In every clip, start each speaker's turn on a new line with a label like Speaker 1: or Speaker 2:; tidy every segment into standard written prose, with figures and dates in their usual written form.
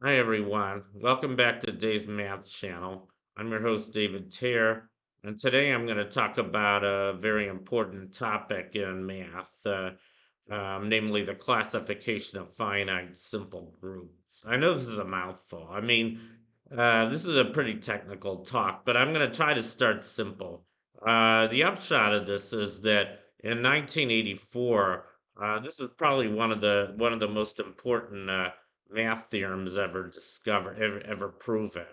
Speaker 1: Hi everyone, welcome back to Dave's Math channel. I'm your host David Tear, and today I'm going to talk about a very important topic in math, namely the classification of finite simple groups. I know this is a mouthful. This is a pretty technical talk, but I'm going to try to start simple. The upshot of this is that in 1984, this is probably one of the most important math theorems ever discovered, ever proven.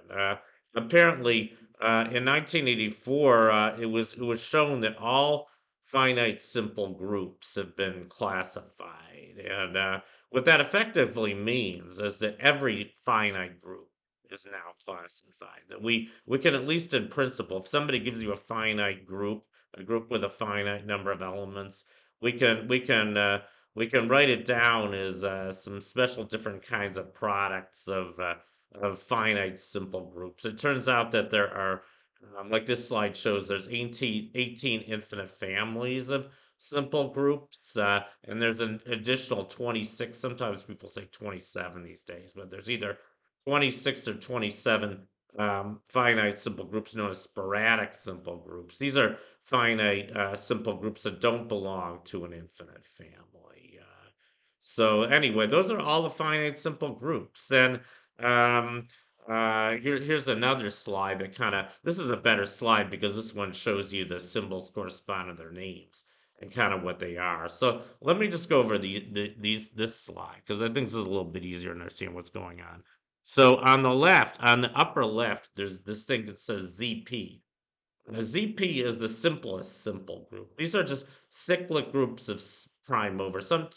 Speaker 1: Apparently, in 1984, it was shown that all finite simple groups have been classified, and what that effectively means is that every finite group is now classified. That we can, at least in principle, if somebody gives you a finite group, a group with a finite number of elements, we can we can we can write it down as some special different kinds of products of finite simple groups. It turns out that there are, like this slide shows, there's 18 infinite families of simple groups, and there's an additional 26. Sometimes people say 27 these days, but there's either 26 or 27 finite simple groups known as sporadic simple groups. These are finite simple groups that don't belong to an infinite family. So anyway, those are all the finite simple groups. And um, here's another slide that this is a better slide because this one shows you the symbols correspond to their names and kind of what they are. So let me just go over this slide because I think this is a little bit easier to understand what's going on. So on the left, on the upper left, there's this thing that says ZP. Now, ZP is the simplest simple group. These are just cyclic groups of prime over some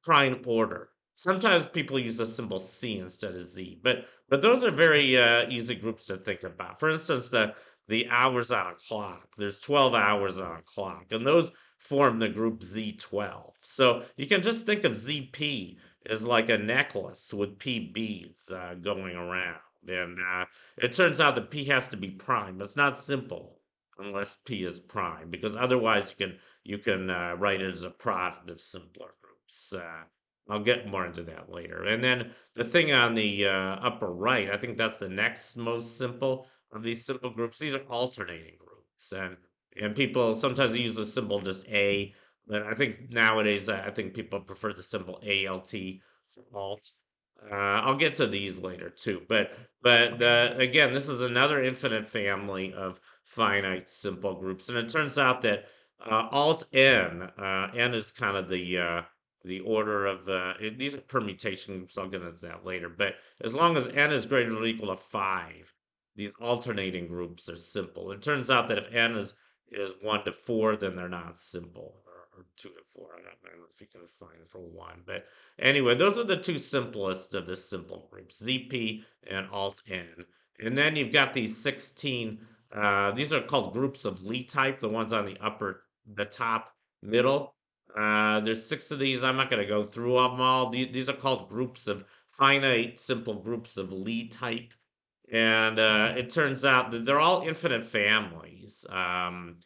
Speaker 1: prime order. Sometimes people use the symbol C instead of Z, but those are very easy groups to think about. For instance, the hours on a clock. There's 12 hours on a clock, and those form the group Z12. So you can just think of ZP as like a necklace with P beads going around, and it turns out that P has to be prime. It's not simple unless P is prime, because otherwise you can write it as a product of simpler groups. I'll get more into that later. And then the thing on the upper right, I think that's the next most simple of these simple groups. These are alternating groups, and people sometimes use the symbol just A, but I think nowadays I think people prefer the symbol ALT for alt. I'll get to these later too, but again, this is another infinite family of finite simple groups, and it turns out that alt n, n is kind of the order of these are permutation groups. I'll get into that later, but as long as n is greater than or equal to 5, these alternating groups are simple. It turns out that if n is 1 to 4, then they're not simple, or 2 to 4. I don't know if you can find for 1, but anyway, those are the two simplest of the simple groups, ZP and alt n. And then you've got these 16, these are called groups of Lie type, the ones on the top middle. There's 6 of these. I'm not going to go through them all. These are called groups of finite simple groups of Lie type. And it turns out that they're all infinite families. And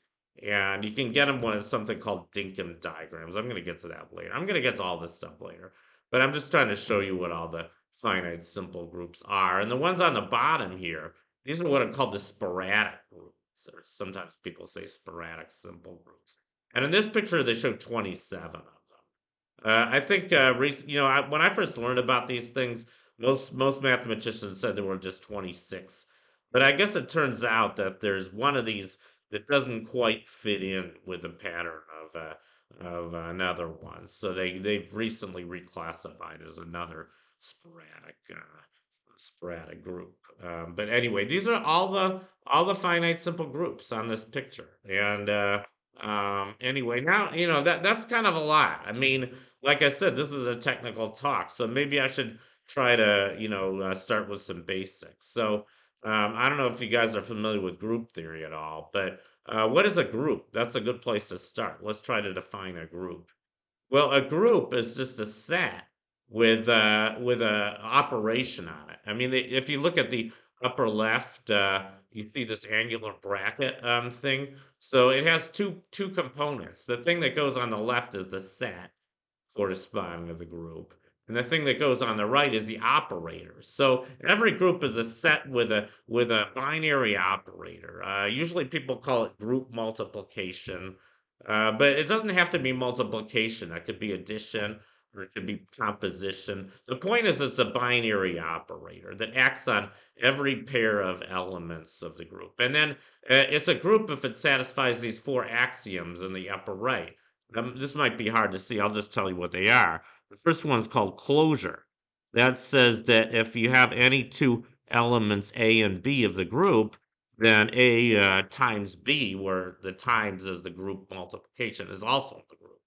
Speaker 1: you can get them when it's something called Dinkum diagrams. I'm going to get to that later. I'm going to get to all this stuff later. But I'm just trying to show you what all the finite simple groups are. And the ones on the bottom here, these are what are called the sporadic groups, or sometimes people say sporadic simple groups. And in this picture, they show 27 of them. I think when I first learned about these things, most mathematicians said there were just 26. But I guess it turns out that there's one of these that doesn't quite fit in with the pattern of another one. So they've recently reclassified as another sporadic sporadic group. But anyway, these are all the finite simple groups on this picture. And anyway, now that's kind of a lot. I mean, like I said, this is a technical talk, so maybe I should try to start with some basics. So I don't know if you guys are familiar with group theory at all, but what is a group? That's a good place to start. Let's try to define a group. Well, a group is just a set with a operation on it. I mean, if you look at the upper left, you see this angular bracket thing. So it has two components. The thing that goes on the left is the set corresponding to the group, And the thing that goes on the right is the operators. So every group is a set with a binary operator. Usually people call it group multiplication, but it doesn't have to be multiplication. It could be addition or it could be composition. The point is it's a binary operator that acts on every pair of elements of the group. And then it's a group if it satisfies these four axioms in the upper right. This might be hard to see. I'll just tell you what they are. The first one's called closure. That says that if you have any two elements A and B of the group, then A times B, where the times is the group multiplication, is also the group.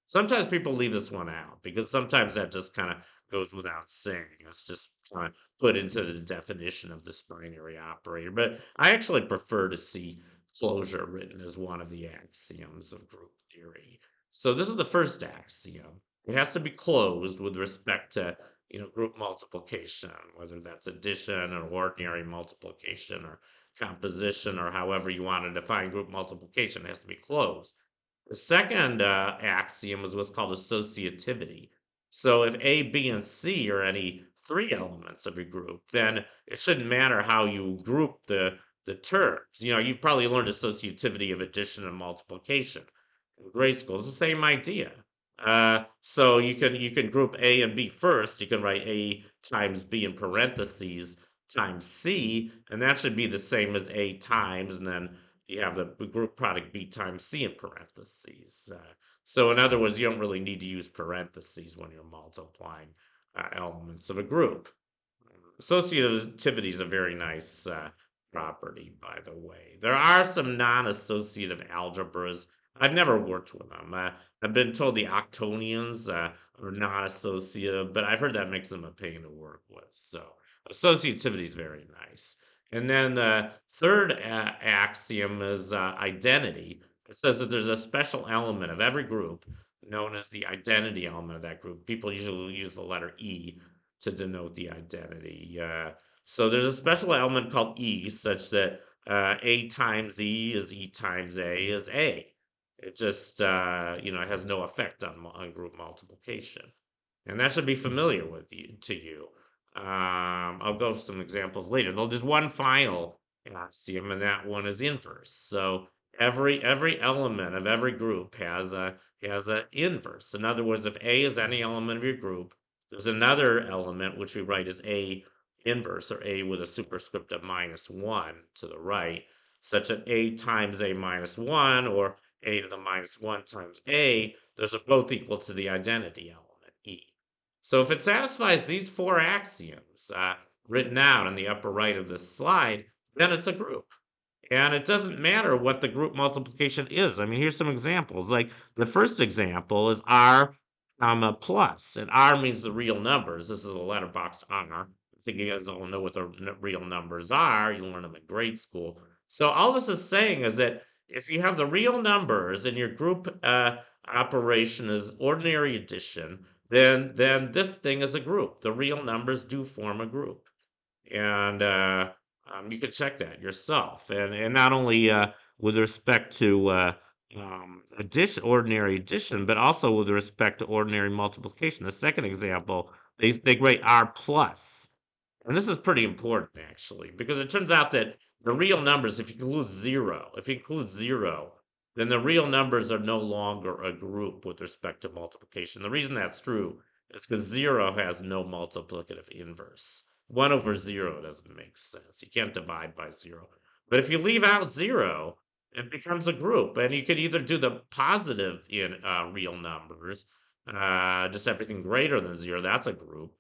Speaker 1: Sometimes people leave this one out because sometimes that just kind of goes without saying. It's just kind of put into the definition of this binary operator. But I actually prefer to see closure written as one of the axioms of group theory. So this is the first axiom. It has to be closed with respect to group multiplication, whether that's addition or ordinary multiplication or composition or however you want to define group multiplication. It has to be closed. The second axiom is what's called associativity. So if A, B, and C are any three elements of your group, then it shouldn't matter how you group the terms. You've probably learned associativity of addition and multiplication in grade school. It's the same idea. So you can group A and B first. You can write A times B in parentheses times C, and that should be the same as A times, and then you have the group product B times C in parentheses. So in other words, you don't really need to use parentheses when you're multiplying elements of a group. Associativity is a very nice property, by the way. There are some non-associative algebras. I've never worked with them. I've been told the octonians are non-associative, but I've heard that makes them a pain to work with. So associativity is very nice. And then the third axiom is identity. It says that there's a special element of every group known as the identity element of that group. People usually use the letter E to denote the identity. So there's a special element called E, such that A times E times A is A. It just it has no effect on group multiplication, and that should be familiar with you to you. I'll go with some examples later. Though there's one final axiom, and that one is inverse. So every element of every group has a inverse. In other words, if A is any element of your group, there's another element which we write as A inverse, or A with a superscript of -1 to the right, such that A times A minus 1 or A to the -1 times A, those are both equal to the identity element, E. So if it satisfies these four axioms written out in the upper right of this slide, then it's a group. And it doesn't matter what the group multiplication is. I mean, here's some examples. Like the first example is R comma plus, and R means the real numbers. This is a letterbox R. I think you guys all know what the real numbers are. You learn them in grade school. So all this is saying is that if you have the real numbers and your group operation is ordinary addition, then this thing is a group. The real numbers do form a group, and you can check that yourself. And not only with respect to ordinary addition, but also with respect to ordinary multiplication. The second example, they grade R plus, and this is pretty important actually, because it turns out that the real numbers, if you include zero, then the real numbers are no longer a group with respect to multiplication. The reason that's true is because zero has no multiplicative inverse. 1 over 0 doesn't make sense. You can't divide by 0. But if you leave out 0, it becomes a group. And you could either do the positive in real numbers, just everything greater than 0, that's a group.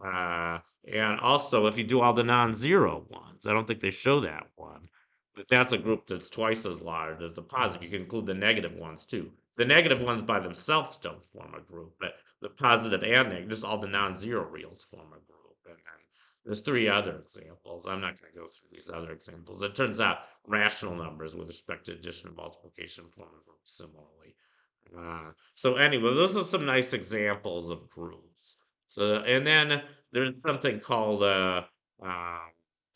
Speaker 1: And also, if you do all the non-zero ones, I don't think they show that one, but that's a group that's twice as large as the positive. You can include the negative ones too. The negative ones by themselves don't form a group, but the positive and negative, just all the non-zero reals form a group. And then there's three other examples. I'm not going to go through these other examples. It turns out rational numbers with respect to addition and multiplication form a group similarly. So anyway, those are some nice examples of groups. So, and then there's something called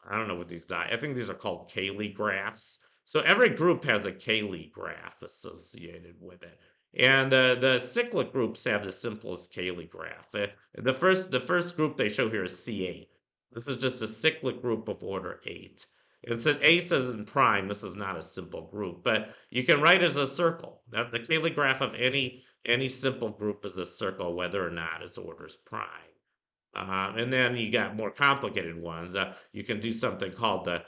Speaker 1: I don't know what I think these are called Cayley graphs. So every group has a Cayley graph associated with it. And the cyclic groups have the simplest Cayley graph. The first group they show here is C8. This is just a cyclic group of order 8. And since 8 says in prime, this is not a simple group, but you can write it as a circle. The Cayley graph of any simple group is a circle, whether or not its order is prime. And then you got more complicated ones. You can do something called the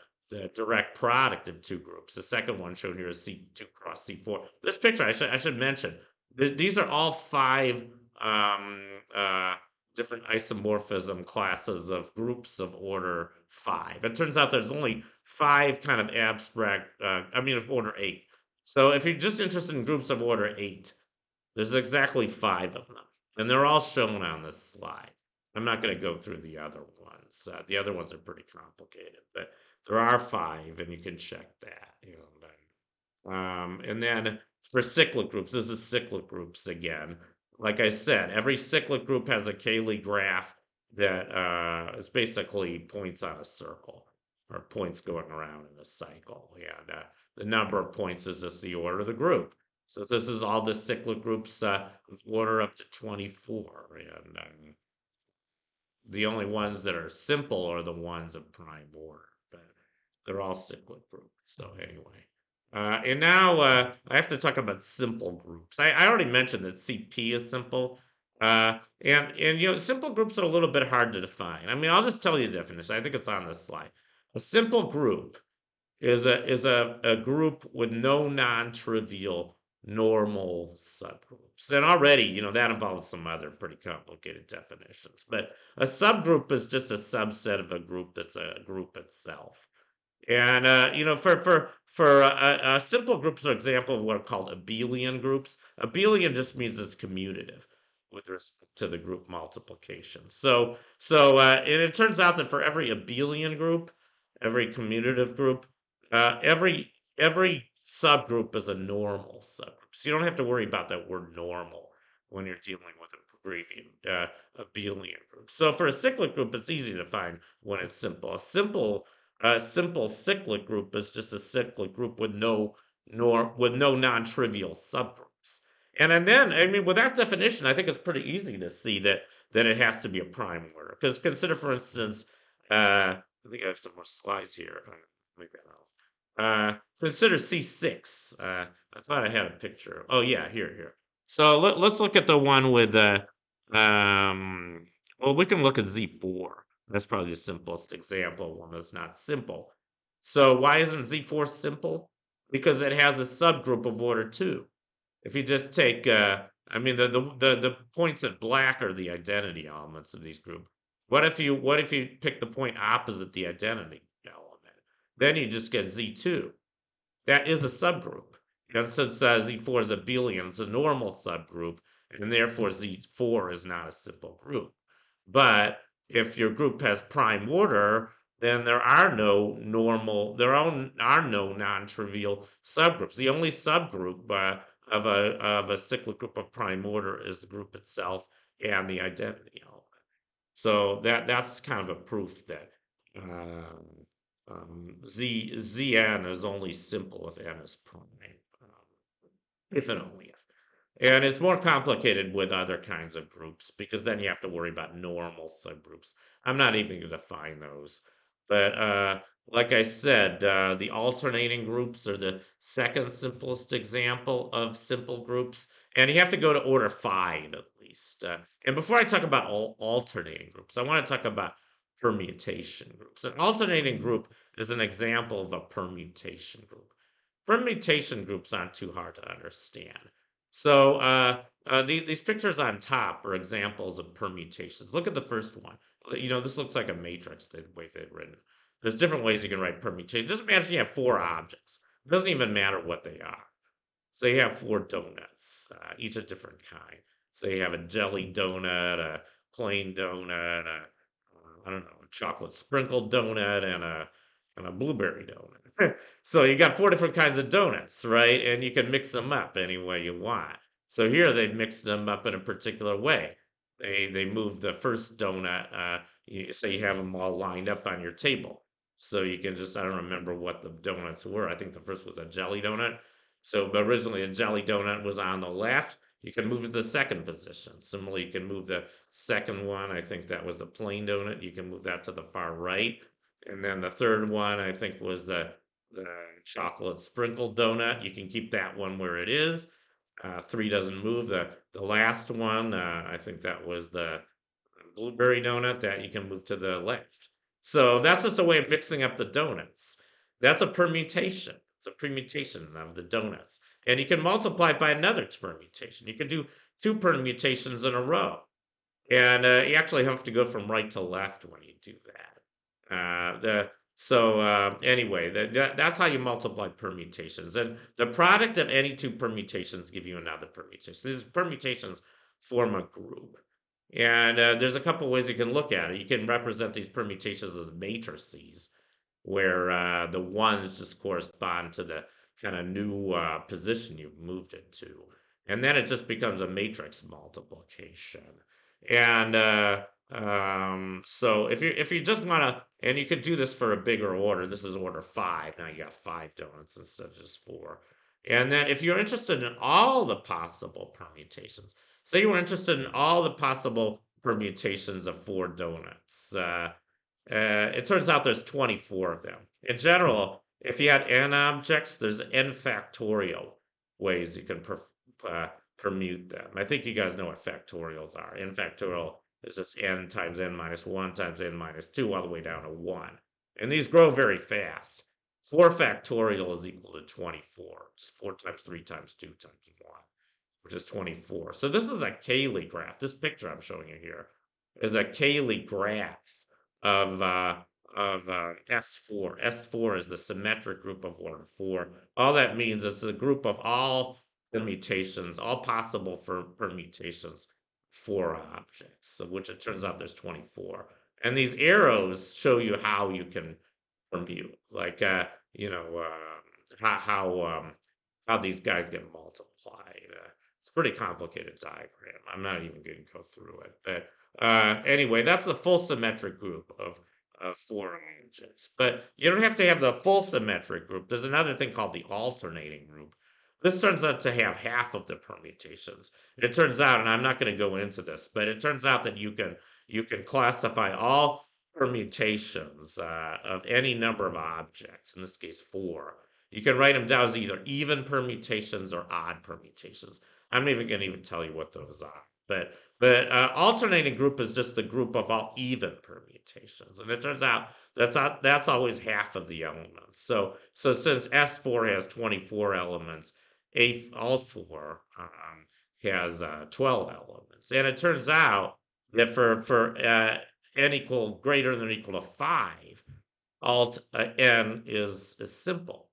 Speaker 1: direct product of two groups. The second one shown here is C2 cross C4. This picture, I should mention, these are all five um, uh, different isomorphism classes of groups of order 5. It turns out there's only 5 kind of abstract, of order 8. So if you're just interested in groups of order 8, there's exactly 5 of them, and they're all shown on this slide. I'm not going to go through the other ones. The other ones are pretty complicated, but there are 5, and you can check that. And then for cyclic groups, this is cyclic groups again. Like I said, every cyclic group has a Cayley graph that is basically points on a circle or points going around in a cycle. And the number of points is just the order of the group. So this is all the cyclic groups with order up to 24. And the only ones that are simple are the ones of prime order, but they're all cyclic groups. So anyway, and now I have to talk about simple groups. I already mentioned that CP is simple, and simple groups are a little bit hard to define. I mean, I'll just tell you the definition. I think it's on this slide. A simple group is a group with no non-trivial normal subgroups. And already, that involves some other pretty complicated definitions. But a subgroup is just a subset of a group that's a group itself. And for simple groups, are example of what are called abelian groups. Abelian just means it's commutative with respect to the group multiplication. And it turns out that for every abelian group, every commutative group, every subgroup is a normal subgroup. So you don't have to worry about that word normal when you're dealing with abelian group. So for a cyclic group, it's easy to find when it's simple. A simple cyclic group is just a cyclic group with no non-trivial subgroups. And then, I mean, with that definition, I think it's pretty easy to see that it has to be a prime order. Because consider, for instance, I think I have some more slides here. Maybe consider C6. I thought I had a picture. Oh yeah, here. So let's look at the one with well, we can look at Z4. That's probably the simplest example, one that's not simple. So why isn't Z4 simple? Because it has a subgroup of order 2. If you just take, the points in black are the identity elements of these groups. What if you pick the point opposite the identity element? Then you just get Z2. That is a subgroup. And since Z4 is abelian, it's a normal subgroup, and therefore Z4 is not a simple group. But if your group has prime order, then there are no non-trivial subgroups. The only subgroup of a cyclic group of prime order is the group itself and the identity element. So that's kind of a proof that Zn is only simple if n is prime, if and only if. And it's more complicated with other kinds of groups because then you have to worry about normal subgroups. I'm not even going to define those. But like I said, the alternating groups are the second simplest example of simple groups. And you have to go to order 5 at least. And before I talk about alternating groups, I want to talk about permutation groups. An alternating group is an example of a permutation group. Permutation groups aren't too hard to understand. So these pictures on top are examples of permutations. Look at the first one. This looks like a matrix the way they've written. There's different ways you can write permutation. Just imagine you have 4 objects. It doesn't even matter what they are. So you have 4 donuts, each a different kind. So you have a jelly donut, a plain donut, I don't know, a chocolate sprinkled donut, and a blueberry donut. So you got 4 different kinds of donuts, right? And you can mix them up any way you want. So here they've mixed them up in a particular way. They move the first donut, so you have them all lined up on your table. So you can I don't remember what the donuts were. I think the first was a jelly donut. So originally a jelly donut was on the left. You can move to the second position. Similarly, you can move the second one. I think that was the plain donut. You can move that to the far right. And then the third one, I think, was the chocolate sprinkled donut. You can keep that one where it is. Three doesn't move. The last one, I think that was the blueberry donut that you can move to the left. So that's just a way of mixing up the donuts. That's a permutation. It's a permutation of the donuts. And you can multiply it by another permutation. You can do two permutations in a row. And you actually have to go from right to left when you do that. Anyway, that's how you multiply permutations. And the product of any two permutations give you another permutation. These permutations form a group. And there's a couple ways you can look at it. You can represent these permutations as matrices, where the ones just correspond to the kind of new position you've moved it to. And then it just becomes a matrix multiplication. And so if you just want to, and you could do this for a bigger order. This is order 5. Now you got 5 donuts instead of just 4. And then if you're interested in all the possible permutations, say you were interested in all the possible permutations of 4 donuts. It turns out there's 24 of them. In general, if you had n objects, there's n factorial ways you can permute them. I think you guys know what factorials are. N factorial is just n times n minus 1 times n minus 2 all the way down to 1. And these grow very fast. 4 factorial is equal to 24. It's 4 times 3 times 2 times 1, which is 24. So this is a Cayley graph. This picture I'm showing you here is a Cayley graph of S4. S4 is the symmetric group of order 4. All that means is the group of all permutations, all possible for permutations for objects, of which it turns out there's 24. And these arrows show you how you can permute, like how these guys get multiplied. It's a pretty complicated diagram. I'm not even going to go through it, but anyway, that's the full symmetric group of 4 objects. But you don't have to have the full symmetric group. There's another thing called the alternating group. This turns out to have half of the permutations. It turns out, and I'm not going to go into this, but it turns out that you can classify all permutations of any number of objects, in this case 4. You can write them down as either even permutations or odd permutations. I'm not even going to even tell you what those are. But alternating group is just the group of all even permutations, and it turns out that's always half of the elements. So since S4 has 24 elements, all 4 has 12 elements, and it turns out that for n equal greater than or equal to 5, alt n is simple.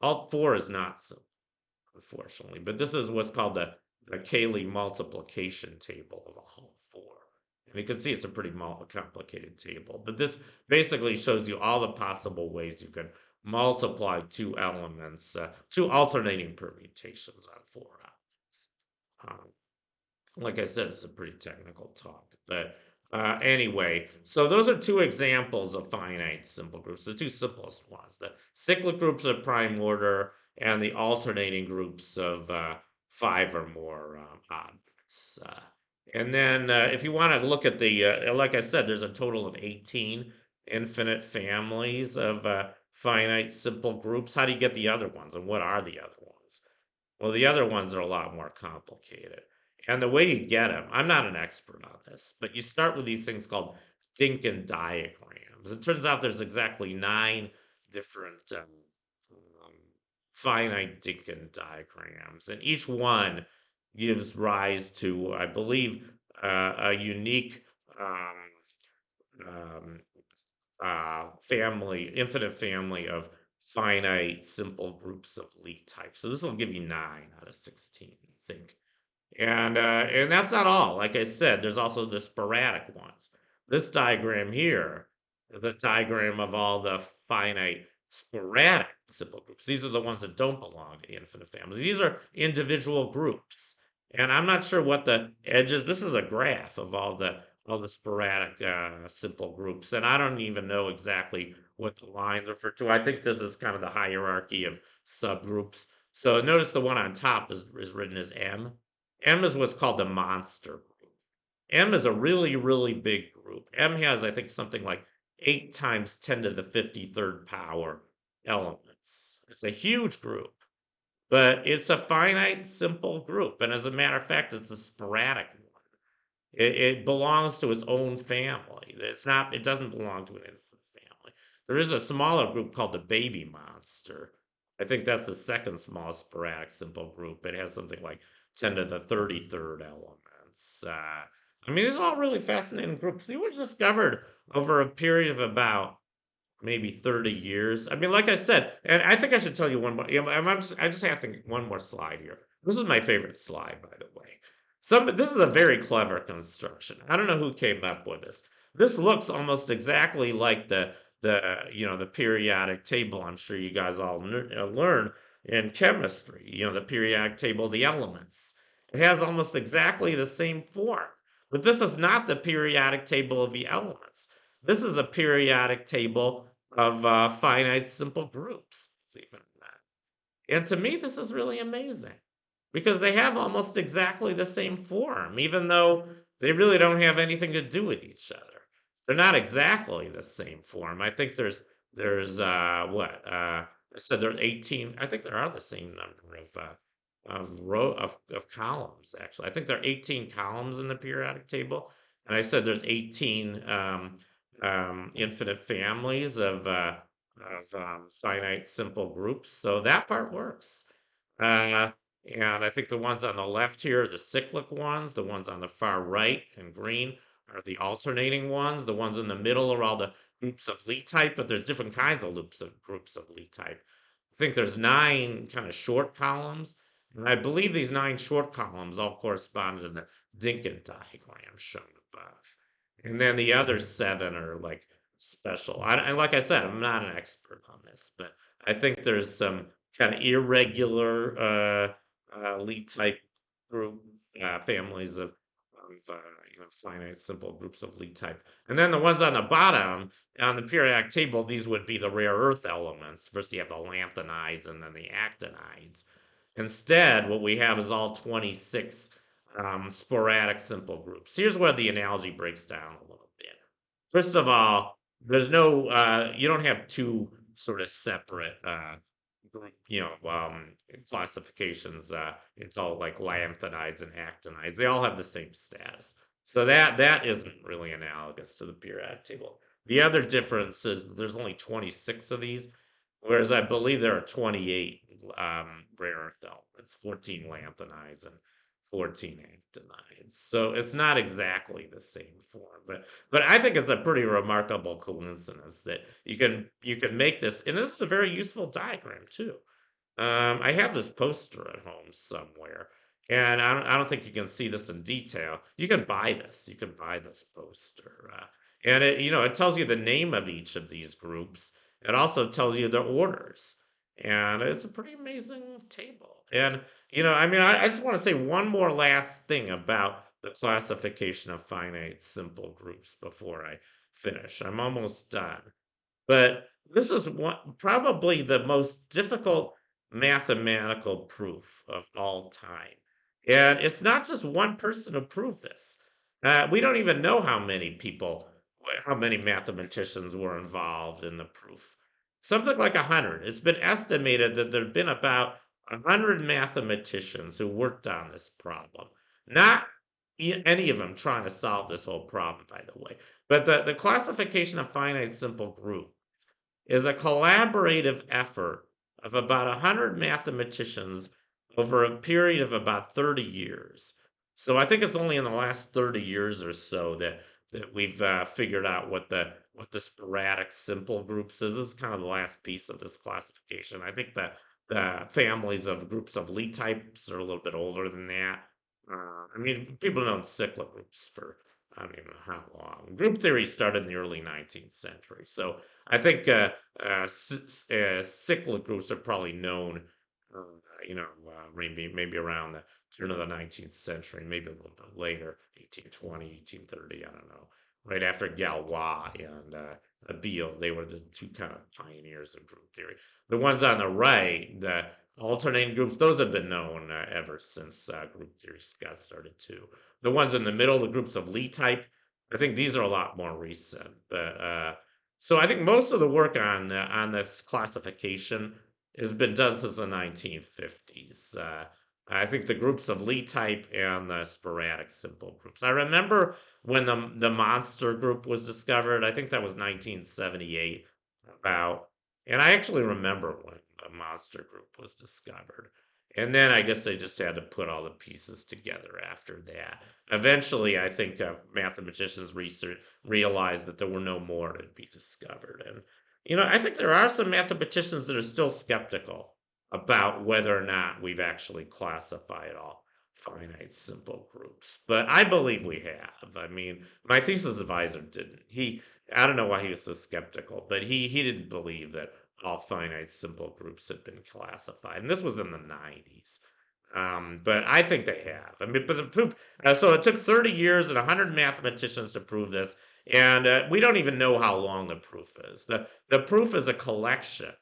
Speaker 1: Alt 4 is not simple, unfortunately, but this is what's called the Cayley multiplication table of all 4. And you can see it's a pretty complicated table, but this basically shows you all the possible ways you can multiply 2 elements, 2 alternating permutations on 4 objects. Like I said, it's a pretty technical talk, but anyway, so those are 2 examples of finite simple groups, the 2 simplest ones, the cyclic groups of prime order and the alternating groups of 5 or more objects. And then if you want to look at the, like I said, there's a total of 18 infinite families of finite simple groups. How do you get the other ones, and what are the other ones? Well, the other ones are a lot more complicated. And the way you get them, I'm not an expert on this, but you start with these things called Dinkin diagrams. It turns out there's exactly 9 different finite Dinkin diagrams, and each one gives rise to, I believe, a unique infinite family of finite simple groups of Lie types. So this will give you 9 out of 16, I think. And that's not all. Like I said, there's also the sporadic ones. This diagram here is a diagram of all the finite sporadic simple groups. These are the ones that don't belong to infinite families. These are individual groups. And I'm not sure what the edges. This is a graph of all the sporadic simple groups, and I don't even know exactly what the lines refer to. I think this is kind of the hierarchy of subgroups. So notice the one on top is written as M. M is what's called the monster group. M is a really, really big group. M has, I think, something like 8 times 10 to the 53rd power elements. It's a huge group, but it's a finite, simple group. And as a matter of fact, it's a sporadic one. It belongs to its own family. It's not. It doesn't belong to an infinite family. There is a smaller group called the baby monster. I think that's the second smallest sporadic simple group. It has something like 10 to the 33rd elements. I mean, these are all really fascinating groups. They were discovered over a period of about maybe 30 years. I mean, like I said, and I think I should tell you one more. I just have to think one more slide here. This is my favorite slide, by the way. This is a very clever construction. I don't know who came up with this. This looks almost exactly like the periodic table. I'm sure you guys all learn in chemistry. The periodic table of the elements. It has almost exactly the same form, but this is not the periodic table of the elements. This is a periodic table of finite simple groups, believe it or not. And to me, this is really amazing because they have almost exactly the same form, even though they really don't have anything to do with each other. They're not exactly the same form. I think there's what I said there's 18. I think there are the same number of columns actually. I think there are 18 columns in the periodic table, and I said there's 18 infinite families of finite simple groups. So that part works. Uh, and I think the ones on the left here are the cyclic ones. The ones on the far right in green are the alternating ones. The ones in the middle are all the groups of Lie type, but there's different kinds of groups of Lie type. I think there's 9 kind of short columns, and I believe these 9 short columns all correspond to the Dinkin diagram shown above. And then the other 7 are like special. And like I said, I'm not an expert on this, but I think there's some kind of irregular lead type groups, families of finite simple groups of lead type. And then the ones on the bottom on the periodic table, these would be the rare earth elements. First you have the lanthanides and then the actinides. Instead, what we have is all 26 sporadic simple groups. Here's where the analogy breaks down a little bit. First of all, there's no, you don't have two sort of separate group, classifications. It's all like lanthanides and actinides. They all have the same status. So that isn't really analogous to the periodic table. The other difference is there's only 26 of these, whereas I believe there are 28 rare earth elements, 14 lanthanides and 14 actinides. So it's not exactly the same form, but I think it's a pretty remarkable coincidence that you can make this, and this is a very useful diagram too. I have this poster at home somewhere, and I don't think you can see this in detail. You can buy this. You can buy this poster, and it tells you the name of each of these groups. It also tells you their orders, and it's a pretty amazing table. And I mean, I just want to say one more last thing about the classification of finite simple groups before I finish. I'm almost done. But this is probably the most difficult mathematical proof of all time. And it's not just one person who proved this. We don't even know how many mathematicians were involved in the proof. Something like 100. It's been estimated that there have been about 100 mathematicians who worked on this problem. Not any of them trying to solve this whole problem, by the way. But the classification of finite simple group is a collaborative effort of about 100 mathematicians over a period of about 30 years. So I think it's only in the last 30 years or so that we've figured out what the sporadic simple groups is. This is kind of the last piece of this classification. I think the families of groups of Lie types are a little bit older than that. I mean, people know cyclic groups for I don't even know how long. Group theory started in the early 19th century. So I think cyclic groups are probably known, uh, maybe around the turn of the 19th century, maybe a little bit later, 1820, 1830, I don't know, right after Galois and Beal. They were the two kind of pioneers of group theory. The ones on the right, the alternating groups, those have been known ever since group theory got started too. The ones in the middle, the groups of Lie type, I think these are a lot more recent. But so I think most of the work on this classification has been done since the 1950s. I think the groups of Lie type and the sporadic simple groups. I remember when the monster group was discovered. I think that was 1978. About, and I actually remember when the monster group was discovered. And then I guess they just had to put all the pieces together after that. Eventually, I think mathematicians realized that there were no more to be discovered. And, I think there are some mathematicians that are still skeptical about whether or not we've actually classified all finite simple groups. But I believe we have. I mean, my thesis advisor didn't. I don't know why he was so skeptical, but he didn't believe that all finite simple groups had been classified. And this was in the 90s. But I think they have. I mean, but the proof, so it took 30 years and 100 mathematicians to prove this. And we don't even know how long the proof is. The proof is a collection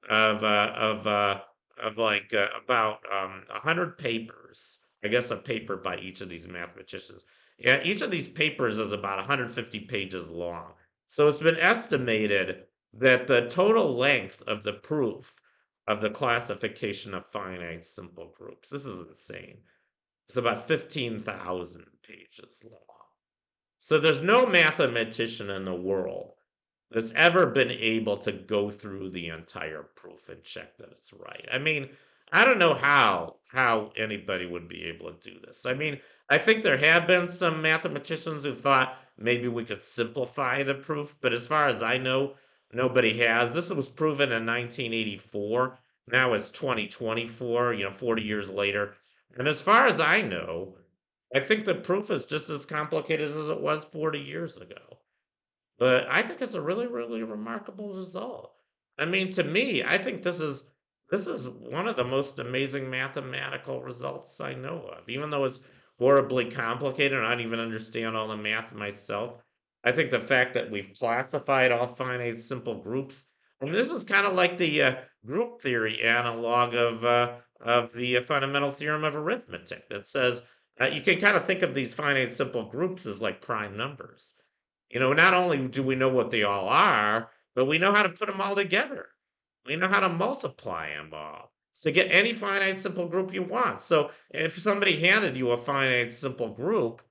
Speaker 1: of uh, of uh, of like about 100 papers. I guess a paper by each of these mathematicians. And each of these papers is about 150 pages long. So it's been estimated that the total length of the proof of the classification of finite simple groups, this is insane, it's about 15,000 pages long. So there's no mathematician in the world that's ever been able to go through the entire proof and check that it's right. I mean, I don't know how anybody would be able to do this. I mean, I think there have been some mathematicians who thought maybe we could simplify the proof, but as far as I know, nobody has. This was proven in 1984. Now it's 2024, 40 years later. And as far as I know, I think the proof is just as complicated as it was 40 years ago. But I think it's a really, really remarkable result. I mean, to me, I think this is one of the most amazing mathematical results I know of. Even though it's horribly complicated and I don't even understand all the math myself, I think the fact that we've classified all finite simple groups, and this is kind of like the group theory analog of the fundamental theorem of arithmetic that says you can kind of think of these finite simple groups as like prime numbers. Not only do we know what they all are, but we know how to put them all together. We know how to multiply them all to get any finite simple group you want. So if somebody handed you a finite simple group,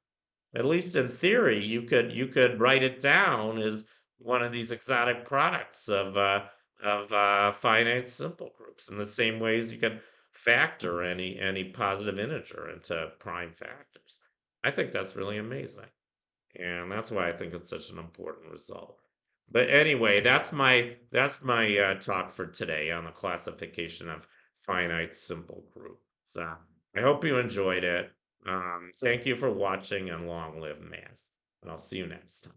Speaker 1: at least in theory, you could write it down as one of these exotic products of finite simple groups. In the same way as you can factor any positive integer into prime factors. I think that's really amazing. And that's why I think it's such an important result. But anyway, that's my talk for today on the classification of finite simple groups. I hope you enjoyed it. Thank you for watching and long live math. And I'll see you next time.